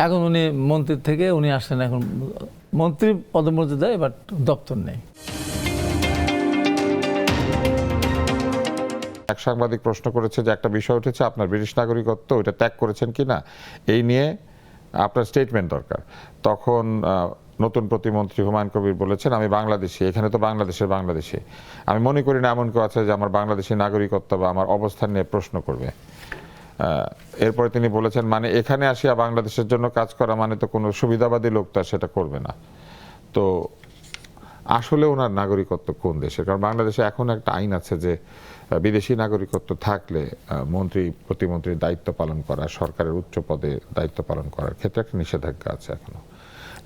এখন উনি মন্ত্রীর থেকে উনি আসছেন, এখন মন্ত্রী পদমর্যাদায়, বাট দপ্তর নেই। এক সাংবাদিক প্রশ্ন করেছে যে একটা বিষয় উঠেছে, আপনার ব্রিটিশ নাগরিকত্ব ওইটা ত্যাগ করেছেন কিনা, এই নিয়ে আপনার স্টেটমেন্ট দরকার। তখন নতুন প্রতিমন্ত্রী হুমায়ুন কবির বলেছেন, আমি বাংলাদেশি, এখানে তো বাংলাদেশি, আমি মনে করি না এমন কেউ আছে যে আমার বাংলাদেশি নাগরিকত্ব বা আমার অবস্থান নিয়ে প্রশ্ন করবে। এরপরে তিনি বলেছেন, মানে এখানে আসিয়া বাংলাদেশের জন্য কাজ করা মানে তো কোনো সুবিধাবাদী লোক তো সেটা করবে না। তো আসলে ওনার নাগরিকত্ব কোন দেশের? কারণ বাংলাদেশে এখন একটা আইন আছে যে বিদেশি নাগরিকত্ব থাকলে মন্ত্রী প্রতিমন্ত্রীর দায়িত্ব পালন করা, সরকারের উচ্চ পদে দায়িত্ব পালন করার ক্ষেত্রে একটা নিষেধাজ্ঞা আছে এখনো।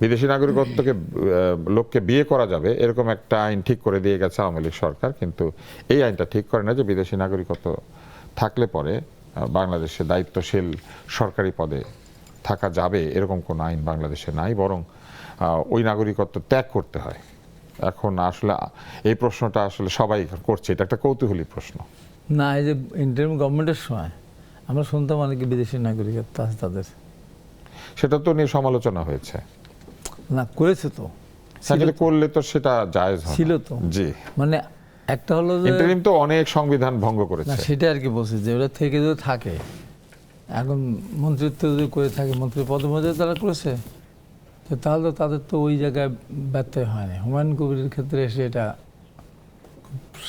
বিদেশি নাগরিকত্বকে লোককে বিয়ে করা যাবে এরকম একটা আইন ঠিক করে দিয়ে গেছে আওয়ামী লীগ সরকার, কিন্তু এই আইনটা ঠিক করে না যে বিদেশি নাগরিকত্ব থাকলে পরে বাংলাদেশে দায়িত্বশীল সরকারি পদে থাকা যাবে এরকম কোনো আইন বাংলাদেশে নাই, বরং ওই নাগরিকত্ব ত্যাগ করতে হয়। এখন আসলে এই প্রশ্নটা আসলে সবাই করছে, এটা একটা কৌতূহলী প্রশ্ন না। এই যে ইন্টারিম গভর্নমেন্টের সময় আমরা শুনতাম অনেকে বিদেশি নাগরিকত্ব আছে তাদের, সেটা তো নিয়ে সমালোচনা হয়েছে। না করেছে তো, করলে তো সেটা জায়েজ ছিল তো। জি, মানে একটা হলো যে ইন্টারিম তো অনেক সংবিধান ভঙ্গ করেছে। সেটা আর কি বলছি যে ওরা থেকে যদি থাকে, এখন মন্ত্রিত্ব যদি করে থাকে, মন্ত্রী পদমর্যাদা তারা করেছে, তো তাহলে তো তাদের তো ওই জায়গায় ব্যত্যয় হয়নি। হুমায়ুন কবিরের ক্ষেত্রে এসে এটা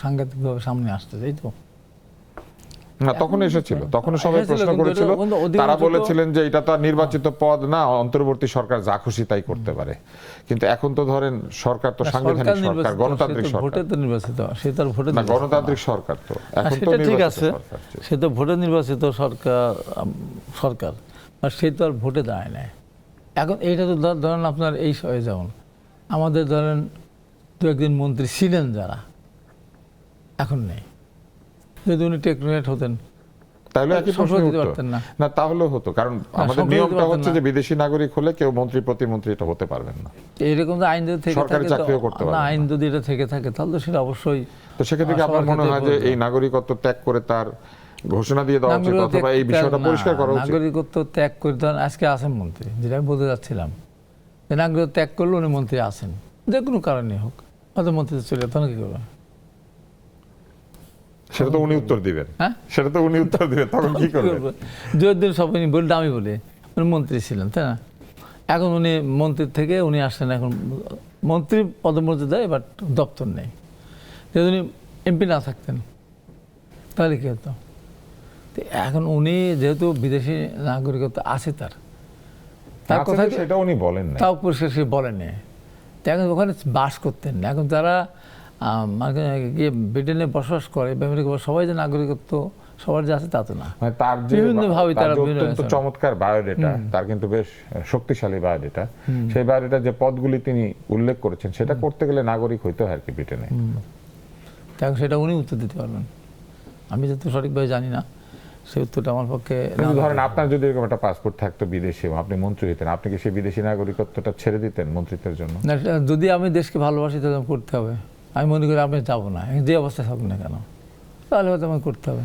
সাংঘাতিকভাবে সামনে আসতে, তাই তো। না, তখন এসেছিল, তখন সবাই প্রশ্ন করেছিল, তারা বলেছিলেন যে এটা তো নির্বাচিত পদ না, অন্তর্বর্তী সরকার যা খুশি তাই করতে পারে। কিন্তু এখন তো ধরেন সরকার তো সাংবিধানিক সরকার, গণতান্ত্রিক সরকার, ভোটে তো নির্বাচিত, সে তো ভোটে না, গণতান্ত্রিক সরকার তো এখন তো ঠিক আছে, সরকার, সে তো ভোটে নির্বাচিত সরকার, আর সে তো আর ভোটে দাঁড়ায় না। এখন এইটা তো ধরেন আপনার এই যেমন আমাদের ধরেন দু একদিন মন্ত্রী ছিলেন যারা এখন নেই, যদি উনি টেকনোক্র্যাট হতেন তাহলে একই প্রশ্ন উঠতো না, তাহলেও হতো। কারণ আমাদের নিয়মটা হচ্ছে যে বিদেশি নাগরিক হলে কেউ মন্ত্রী প্রতিমন্ত্রী এটা হতে পারবেন না, এরকম যে আইন যদি থেকে সরকারি চাকরিও করতে পারবেন না। আইন যদি এটা থেকে থাকে তাহলে তো সেটা অবশ্যই। তো সেক্ষেত্রে আপনার মনে হয় যে এই নাগরিকত্ব ত্যাগ করে তার ঘোষণা দিয়ে দেওয়া উচিত, অথবা এই বিষয়টা পরিষ্কার করা উচিত? নাগরিকত্ব ত্যাগ করে দেন, আজকে আছেন মন্ত্রী, যেটা আমি বলতে যাচ্ছিলাম, যে নাগরিকত্ব ত্যাগ করলে উনি মন্ত্রী আছেন, যে কোনো কারণে হোক, হয়তো মন্ত্রীতে চলে তখন কি করবে? সেটা তো উনি উত্তর দিবেন। হ্যাঁ, সেটা তো উনি উত্তর দিবেন, তখন কি করবে? দু একদিন সবাই বললে আমি বলি উনি মন্ত্রী ছিলেন, তাই না? এখন উনি মন্ত্রীর থেকে উনি আসছেন, এখন মন্ত্রী পদমর্যাদায়, বাট দপ্তর নেই। যদি উনি এমপি না থাকতেন তাহলে কি হতো? এখন উনি যেহেতু বিদেশি নাগরিকত্ব আছে তার কথা সেটা উনি বলেন না, তাও পরিষ্কার সে বলেনি। এখন ওখানে বাস করতেন না। এখন তারা গিয়ে ব্রিটেনে বসবাস করে, সবাই যে নাগরিকত্ব সবার যে আছে তা তো না। তার যে বিভিন্নভাবে তারা অত্যন্ত চমৎকার বায়োডেটা, তার কিন্তু বেশ শক্তিশালী বায়োডেটা, সেই বায়োডেটা যে পদগুলি তিনি উল্লেখ করেছেন সেটা করতে গেলে নাগরিক হইতে হয় আর কি ব্রিটেনে। এখন সেটা উনি উত্তর দিতে পারবেন, আমি যত সঠিকভাবে জানি না, সেই উত্তরটা আমার পক্ষে। ধরেন আপনার যদি এরকম একটা পাসপোর্ট থাকতো বিদেশে, আপনি মন্ত্রী হইতেন, আপনি কি সেই বিদেশি নাগরিকত্বটা ছেড়ে দিতেন মন্ত্রিত্বের জন্য? না, যদি আমি দেশকে ভালোবাসি তাহলে করতে হবে। আমি মনে করি আপনি যাবো না, যে অবস্থায় থাকুন না কেন, তাহলে হয়তো আমার করতে হবে।